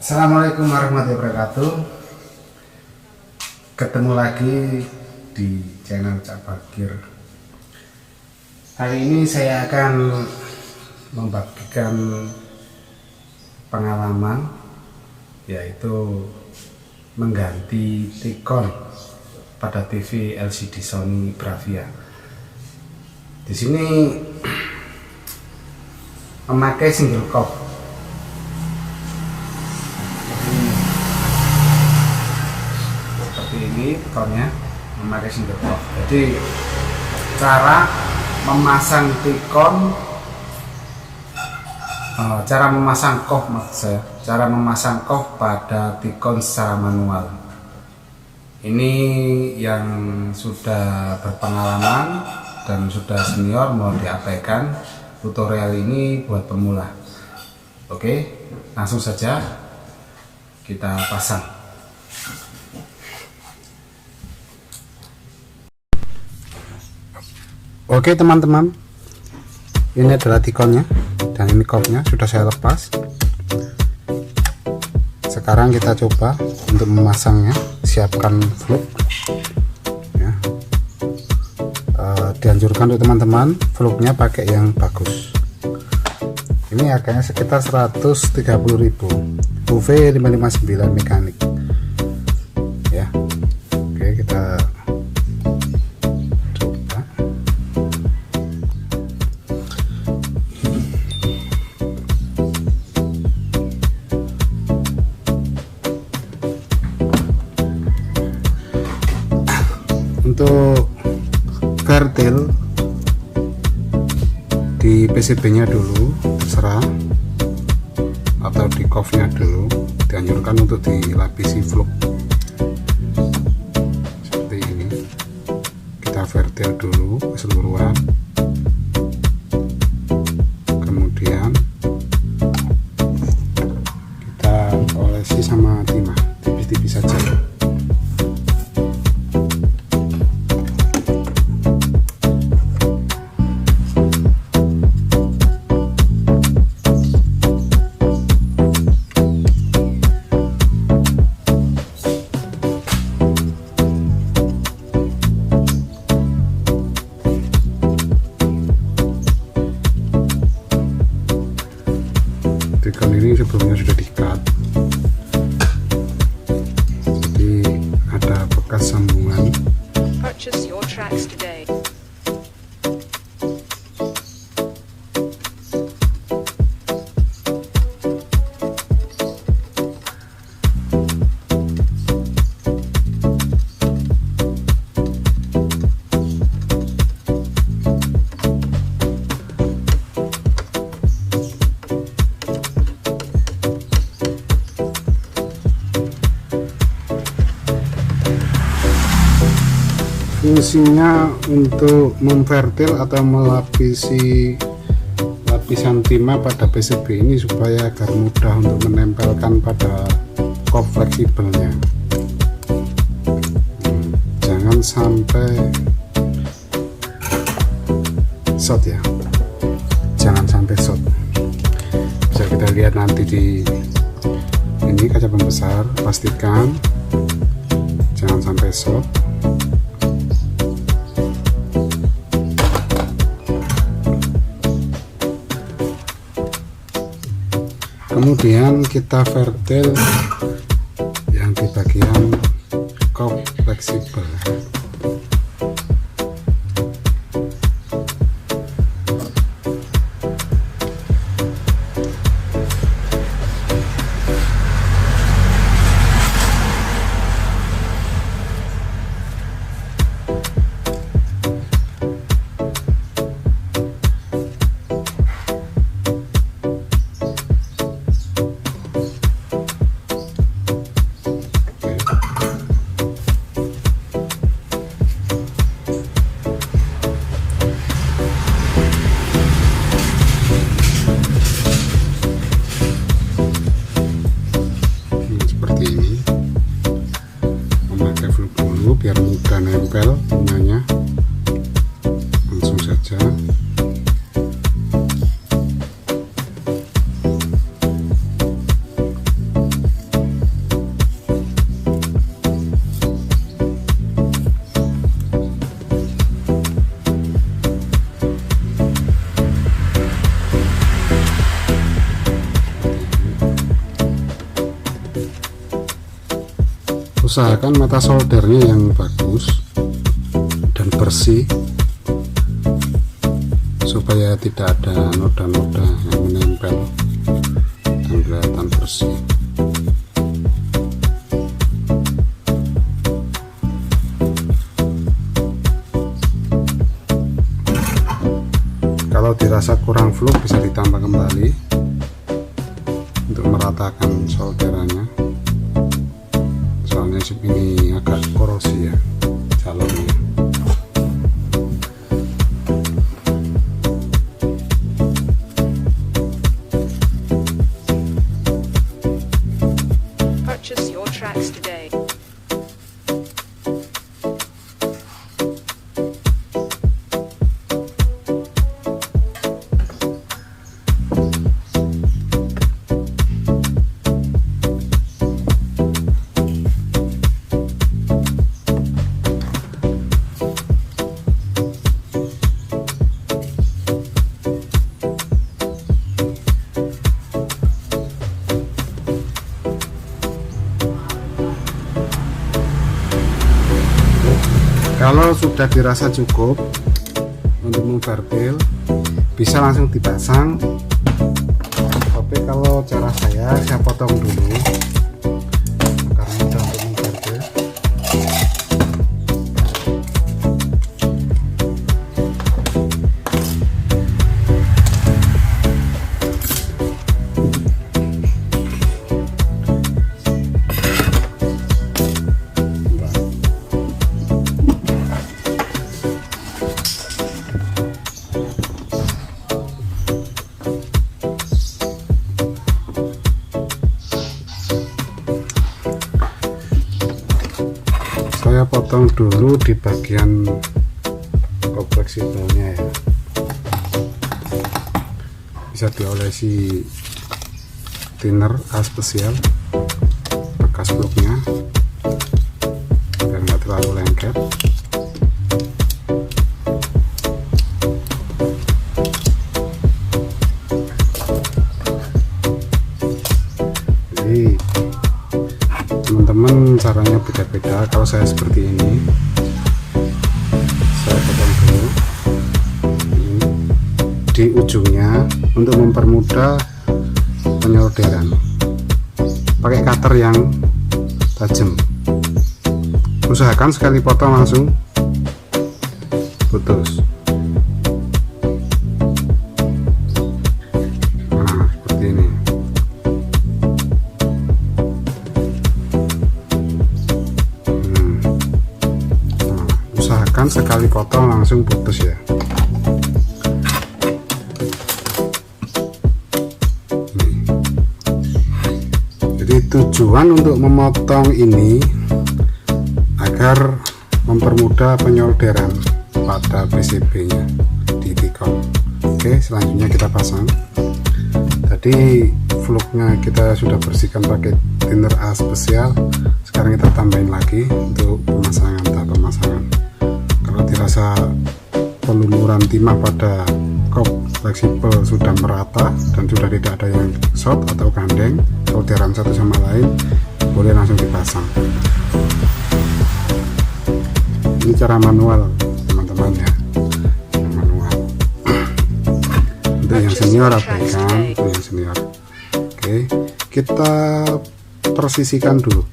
Assalamualaikum warahmatullahi wabarakatuh. Ketemu lagi di channel Cak Bagir. Hari ini saya akan membagikan pengalaman, yaitu mengganti T-Con pada TV LCD Sony Bravia. Di sini memakai single cock. Ini T-Con-nya memakai single cock. Jadi cara memasang T-Con, cara memasang cock cara memasang cock pada T-Con secara manual. Ini yang sudah berpengalaman dan sudah senior mau diabaikan. Tutorial ini buat pemula. Oke, langsung saja kita pasang. Oke teman-teman, ini adalah T-Con-nya dan ini cocknya sudah saya lepas. Sekarang kita coba untuk memasangnya. Siapkan fluk ya. Dianjurkan untuk teman-teman fluknya pakai yang bagus. Ini harganya sekitar 130.000, UV 559 mekanik ya. Oke, kita untuk vertil di PCB nya dulu terserah, atau di coff nya dulu. Dianjurkan untuk dilapisi fluk seperti ini. Kita vertil dulu keseluruhan, kemudian kita olesi sama timah tipis-tipis saja. T-Con ini sebelumnya sudah di-cut, jadi ada bekas sambungan. Purchase your tracks today. Fungsinya untuk memvertil atau melapisi lapisan timah pada PCB ini supaya agar mudah untuk menempelkan pada cock fleksibelnya. Jangan sampai short ya, jangan sampai short. Bisa kita lihat nanti di ini kaca pembesar, pastikan jangan sampai short. Kemudian kita vertil yang di bagian cock fleksibel. Biar mudah nempel punyanya, langsung saja. usahakan mata soldernya yang bagus dan bersih supaya tidak ada noda-noda yang menempel dan kelihatan bersih. Kalau dirasa kurang fluk bisa ditambah kembali untuk meratakan solderannya, soalnya chip ini agak korosi ya jalurnya. Purchase your tracks today. Kalau sudah dirasa cukup untuk memvertil, bisa langsung dipasang. Tapi kalau cara saya potong dulu karena mudah untuk memvertil. Saya potong dulu di bagian kop fleksibelnya ya, bisa diolesi thinner A spesial bekas bloknya biar nggak terlalu lengket. Jadi teman-teman caranya beda-beda. Kalau saya seperti ini, saya potong dulu ini di ujungnya untuk mempermudah penyolderan. Pakai cutter yang tajam. Usahakan sekali potong langsung putus. Nah, seperti ini. Usahakan sekali potong langsung putus ya. Nih. Jadi tujuan untuk memotong ini agar mempermudah penyolderan pada PCB nya di T-CON. Oke, selanjutnya kita pasang. Tadi fluknya kita sudah bersihkan pakai thinner A spesial. Sekarang kita tambahin lagi untuk pemasangan, tahap pemasangan. Kalau dirasa pelumuran timah pada kop fleksibel sudah merata dan sudah tidak ada yang short atau gandeng, solderan satu sama lain, boleh langsung dipasang. Ini cara manual teman-teman ya, manual. Untuk yang senior abaikan, untuk yang senior. Oke, kita persisikan dulu.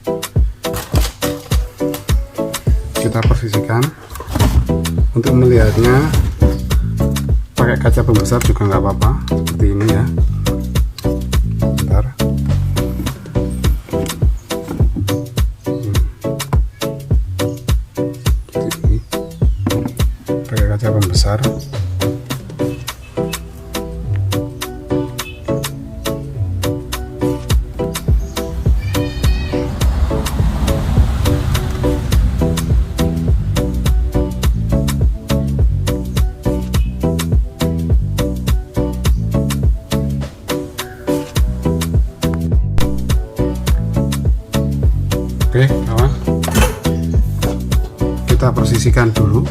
Kita persisikan. Untuk melihatnya pakai kaca pembesar juga nggak apa-apa, seperti ini ya. Bentar. Seperti ini. Pakai kaca pembesar. Oke kawan, kita persisikan dulu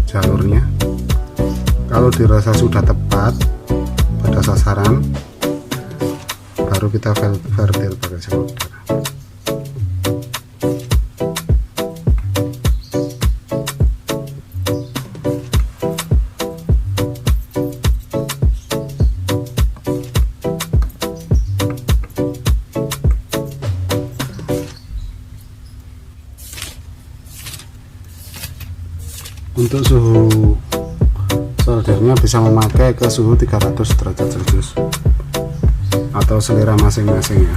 jalurnya. Kalau dirasa sudah tepat pada sasaran, baru kita vertil pakai solder. Untuk suhu soldernya bisa memakai ke suhu 300 derajat Celcius atau selera masing-masing ya.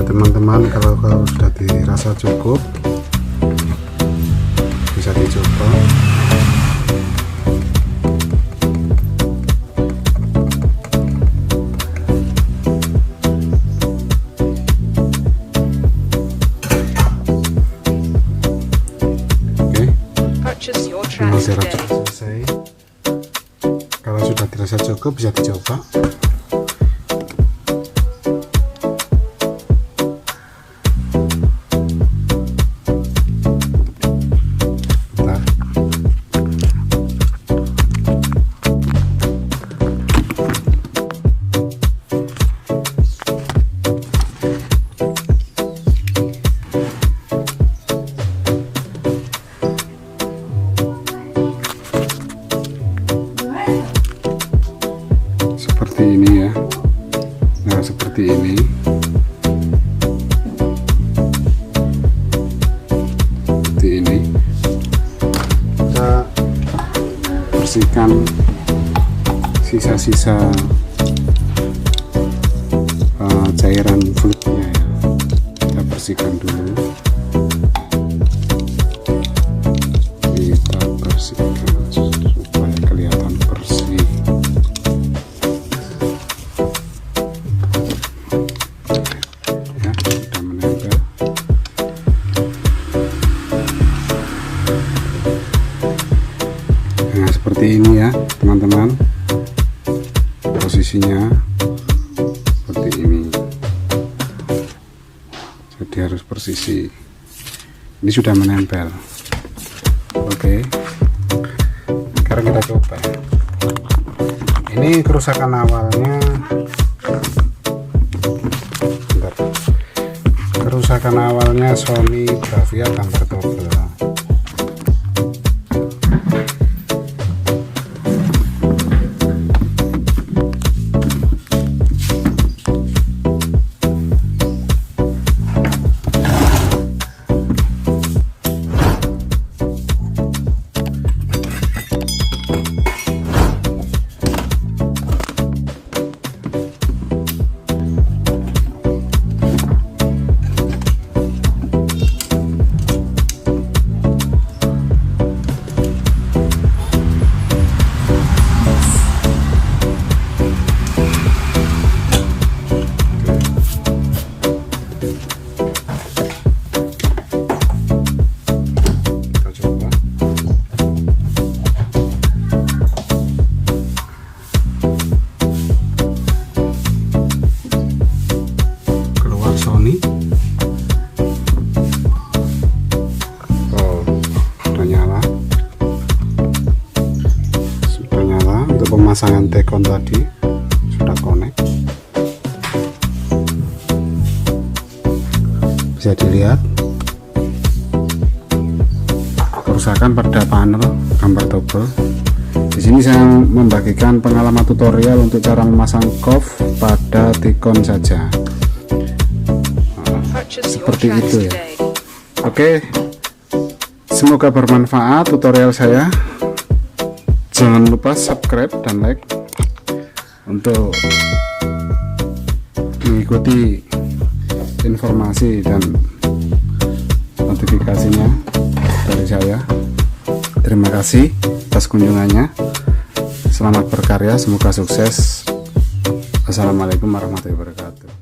Teman-teman, kalau sudah dirasa cukup bisa dicoba. Oke, Purchase your tracks masih today. selesai. Kalau sudah dirasa cukup bisa dicoba. Seperti ini ya. Nah, seperti ini. Seperti ini. Kita bersihkan sisa-sisa cairan fluidnya ya. Kita bersihkan dulu. Kita bersihkan supaya kelihatan bersih. Ya, sudah menempel. Nah, seperti ini ya teman-teman, posisinya seperti ini. Jadi harus persisi. Ini sudah menempel. Oke, sekarang kita coba. Ini kerusakan awalnya. Bentar. Kerusakan awalnya Sony Bravia gambar double. Pemasangan tekon tadi sudah connect. bisa dilihat kerusakan pada panel gambar double. Di sini saya membagikan pengalaman tutorial untuk cara memasang KOF pada Tikon saja. Seperti itu ya. Oke, semoga bermanfaat tutorial saya. Jangan lupa subscribe dan like untuk mengikuti informasi dan notifikasinya dari saya. Terima kasih atas kunjungannya. Selamat berkarya, semoga sukses. Assalamualaikum warahmatullahi wabarakatuh.